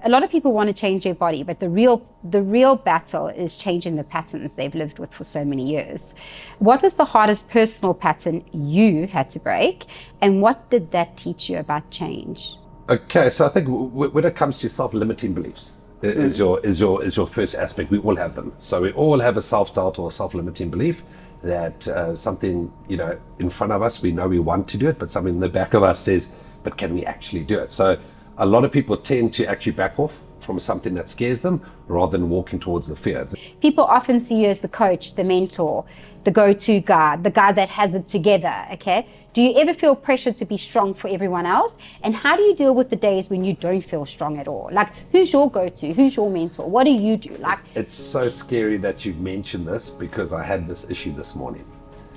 a lot of people want to change their body, but the real battle is changing the patterns they've lived with for so many years. What was the hardest personal pattern you had to break, and what did that teach you about change? Okay, so I think when it comes to self-limiting beliefs, is your first aspect. We all have them. So we all have a self-doubt or a self-limiting belief that something, in front of us, we know we want to do it, but something in the back of us says, but can we actually do it? So a lot of people tend to actually back off from something that scares them rather than walking towards the fear. People often see you as the coach, the mentor, the go-to guy, the guy that has it together, okay? Do you ever feel pressure to be strong for everyone else? And how do you deal with the days when you don't feel strong at all? Like, who's your go-to? Who's your mentor? What do you do? Like, it's so scary that you've mentioned this, because I had this issue this morning.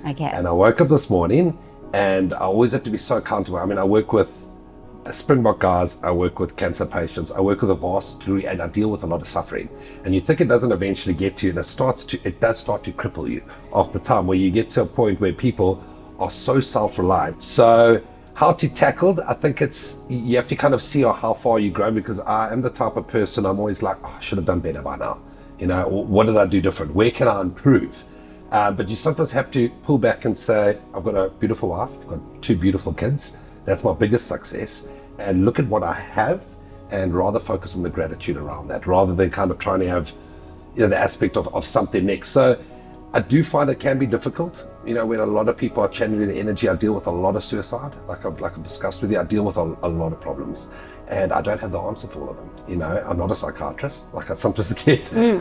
Okay. And I woke up this morning and I always have to be so accountable. I mean, I work with Springbok guys, I work with cancer patients, I work with a vast degree, and I deal with a lot of suffering. And you think it doesn't eventually get to you, and it does start to cripple you after time, where you get to a point where people are so self-reliant. So how to tackle it, I think you have to kind of see how far you grow, because I am the type of person, I'm always like, I should have done better by now. What did I do different? Where can I improve? But you sometimes have to pull back and say, I've got a beautiful wife, I've got 2 beautiful kids. That's my biggest success. And look at what I have, and rather focus on the gratitude around that, rather than kind of trying to have the aspect of something next. So I do find it can be difficult, when a lot of people are channeling the energy. I deal with a lot of suicide, like I've discussed with you. I deal with a lot of problems, and I don't have the answer to all of them. I'm not a psychiatrist. Like I sometimes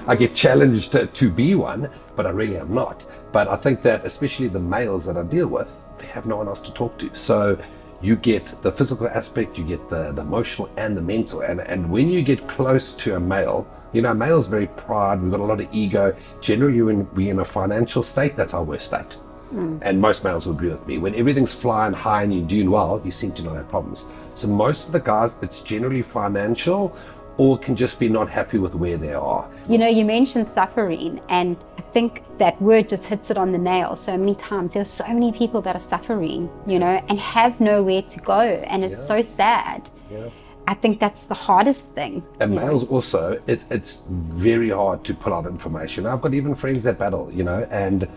I get challenged to be one, but I really am not. But I think that especially the males that I deal with, they have no one else to talk to. So you get the physical aspect, you get the emotional and the mental. And when you get close to a male, male's very proud, we've got a lot of ego. Generally, when we're in a financial state, that's our worst state. And most males will agree with me. When everything's flying high and you're doing well, you seem to not have problems. So most of the guys, it's generally financial, or can just be not happy with where they are. You mentioned suffering, and I think that word just hits it on the nail so many times. There are so many people that are suffering, and have nowhere to go, and it's so sad. Yeah. I think that's the hardest thing. And males also, it's very hard to pull out information. I've got even friends that battle, and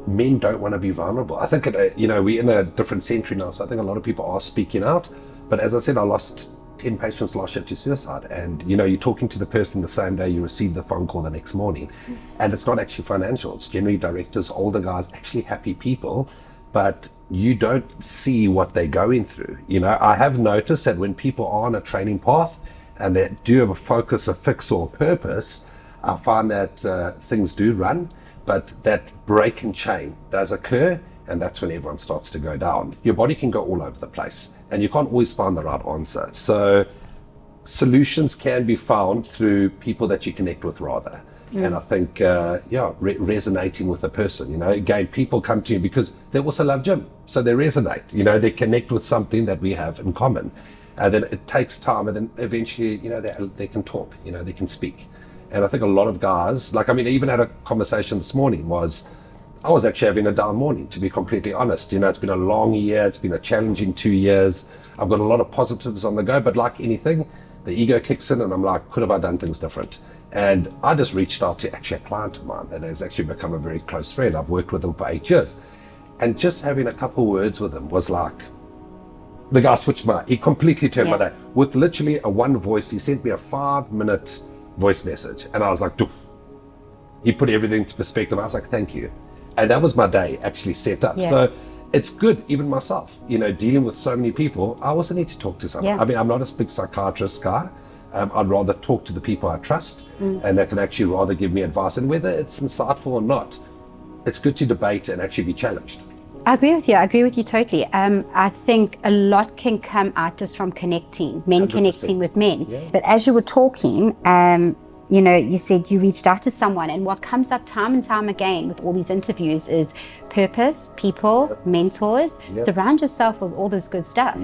men don't want to be vulnerable. I think, we're in a different century now, so I think a lot of people are speaking out. But as I said, I lost 10 patients last year to suicide, and you're talking to the person the same day you receive the phone call the next morning, and it's not actually financial. It's generally directors, older guys, actually happy people, but you don't see what they're going through. I have noticed that when people are on a training path and they do have a focus, a fix, or a purpose, I find that things do run, but that break and chain does occur, and that's when everyone starts to go down. Your body can go all over the place, and you can't always find the right answer. So solutions can be found through people that you connect with rather. And I think, resonating with a person, again, people come to you because they also love gym. So they resonate, they connect with something that we have in common. And then it takes time, and then eventually, they can talk, they can speak. And I think a lot of guys, I even had a conversation this morning, I was actually having a down morning, to be completely honest. It's been a long year, it's been a challenging 2 years. I've got a lot of positives on the go, but like anything, the ego kicks in, and I'm like, could have I done things different? And I just reached out to actually a client of mine that has actually become a very close friend. I've worked with him for 8 years. And just having a couple words with him was like, the guy switched he completely turned my day. With literally a one voice, he sent me a 5-minute voice message. And I was like, Doof. He put everything into perspective. I was like, thank you. And that was my day actually set up. So it's good, even myself, dealing with so many people, I also need to talk to someone. I'm not a big psychiatrist guy. I'd rather talk to the people I trust, and that can actually rather give me advice. And whether it's insightful or not, it's good to debate and actually be challenged. I agree with you totally. I think a lot can come out just from connecting, men 100%. Connecting with men. But as you were talking, you said you reached out to someone, and what comes up time and time again with all these interviews is purpose, people, mentors. Surround yourself with all this good stuff.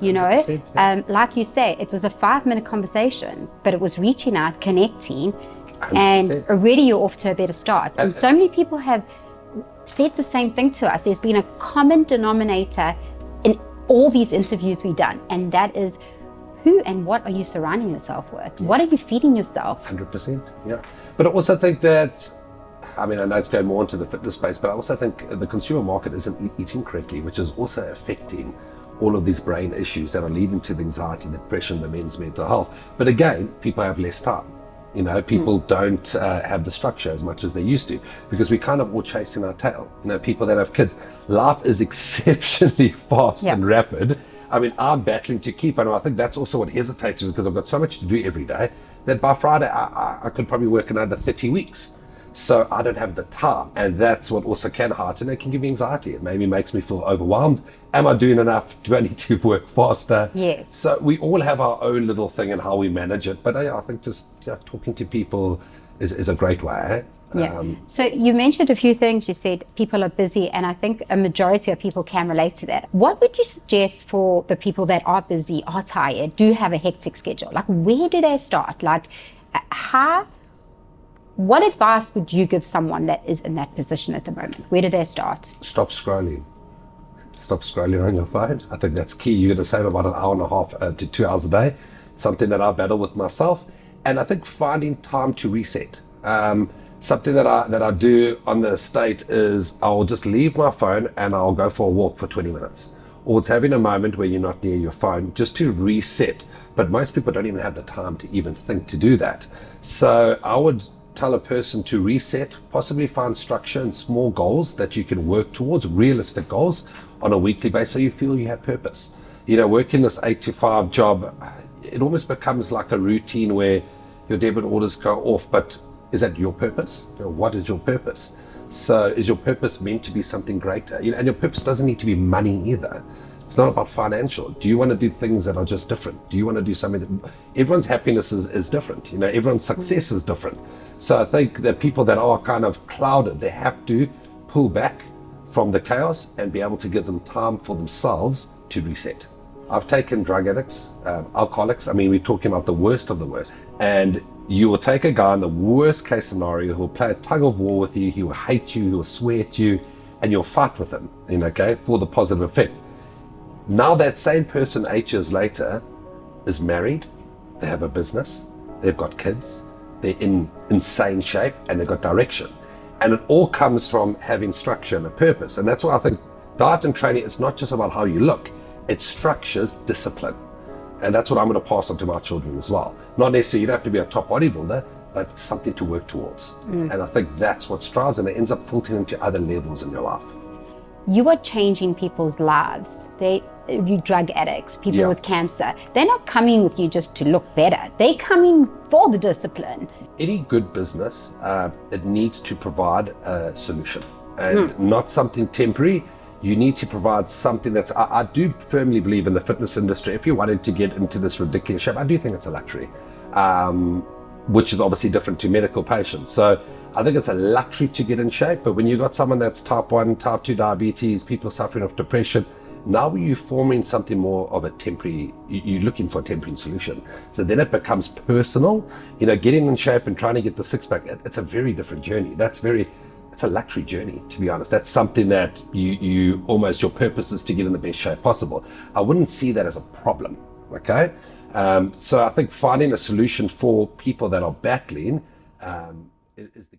Like you say, it was a 5-minute conversation, but it was reaching out, connecting, 100%. And already you're off to a better start. And so many people have said the same thing to us. There's been a common denominator in all these interviews we've done, and that is, who and what are you surrounding yourself with? Yes. What are you feeding yourself? 100%, yeah. But I also think that, I mean, I know it's going more into the fitness space, but I also think the consumer market isn't eating correctly, which is also affecting all of these brain issues that are leading to the anxiety, the depression, the men's mental health. But again, people have less time. You know, people don't have the structure as much as they used to, because we kind of all chasing our tail. You know, people that have kids, life is exceptionally fast and rapid. I mean, I'm battling to keep, and I think that's also what hesitates me, because I've got so much to do every day that by Friday I could probably work another 30 weeks. So I don't have the time, and that's what also can heighten. It can give me anxiety. It maybe makes me feel overwhelmed. Am I doing enough? Do I need to work faster? Yes. So we all have our own little thing and how we manage it. But I think just talking to people is a great way. Yeah. So you mentioned a few things. You said people are busy, and I think a majority of people can relate to that. What would you suggest for the people that are busy, are tired, do have a hectic schedule? Like, where do they start? Like, what advice would you give someone that is in that position at the moment? Where do they start? Stop scrolling. Stop scrolling on your phone. I think that's key. You're going to save about an hour and a half to 2 hours a day. Something that I battle with myself. And I think finding time to reset. Something that I do on the estate is I'll just leave my phone and I'll go for a walk for 20 minutes. Or it's having a moment where you're not near your phone just to reset. But most people don't even have the time to even think to do that. So I would tell a person to reset, possibly find structure and small goals that you can work towards, realistic goals on a weekly basis, so you feel you have purpose. You know, working this 8 to 5 job, it almost becomes like a routine where your debit orders go off, but is that your purpose? You know, what is your purpose? So is your purpose meant to be something greater? You know, and your purpose doesn't need to be money either. It's not about financial. Do you want to do things that are just different? Do you want to do something that everyone's happiness is different? You know, everyone's success is different. So I think that people that are kind of clouded, they have to pull back from the chaos and be able to give them time for themselves to reset. I've taken drug addicts, alcoholics. I mean, we're talking about the worst of the worst. And you will take a guy in the worst case scenario who will play a tug of war with you, he will hate you, he will swear at you, and you'll fight with him, you know, okay, for the positive effect. Now that same person 8 years later is married, they have a business, they've got kids, they're in insane shape, and they've got direction. And it all comes from having structure and a purpose. And that's why I think diet and training, it's not just about how you look, it structures discipline. And that's what I'm going to pass on to my children as well. Not necessarily you don't have to be a top bodybuilder, but something to work towards. And I think that's what strives, and it ends up filtering into other levels in your life. You are changing people's lives. You drug addicts, people with cancer, they're not coming with you just to look better. They're coming for the discipline. Any good business, it needs to provide a solution and not something temporary. You need to provide something that's, I do firmly believe in the fitness industry. If you wanted to get into this ridiculous shape, I do think it's a luxury, which is obviously different to medical patients. So I think it's a luxury to get in shape, but when you've got someone that's type 1, type 2 diabetes, people suffering of depression, now you're forming something more of a temporary, you're looking for a temporary solution. So then it becomes personal, you know, getting in shape and trying to get the six pack, it's a very different journey. It's a luxury journey, to be honest. That's something that you almost, your purpose is to get in the best shape possible. I wouldn't see that as a problem, okay? So I think finding a solution for people that are battling is the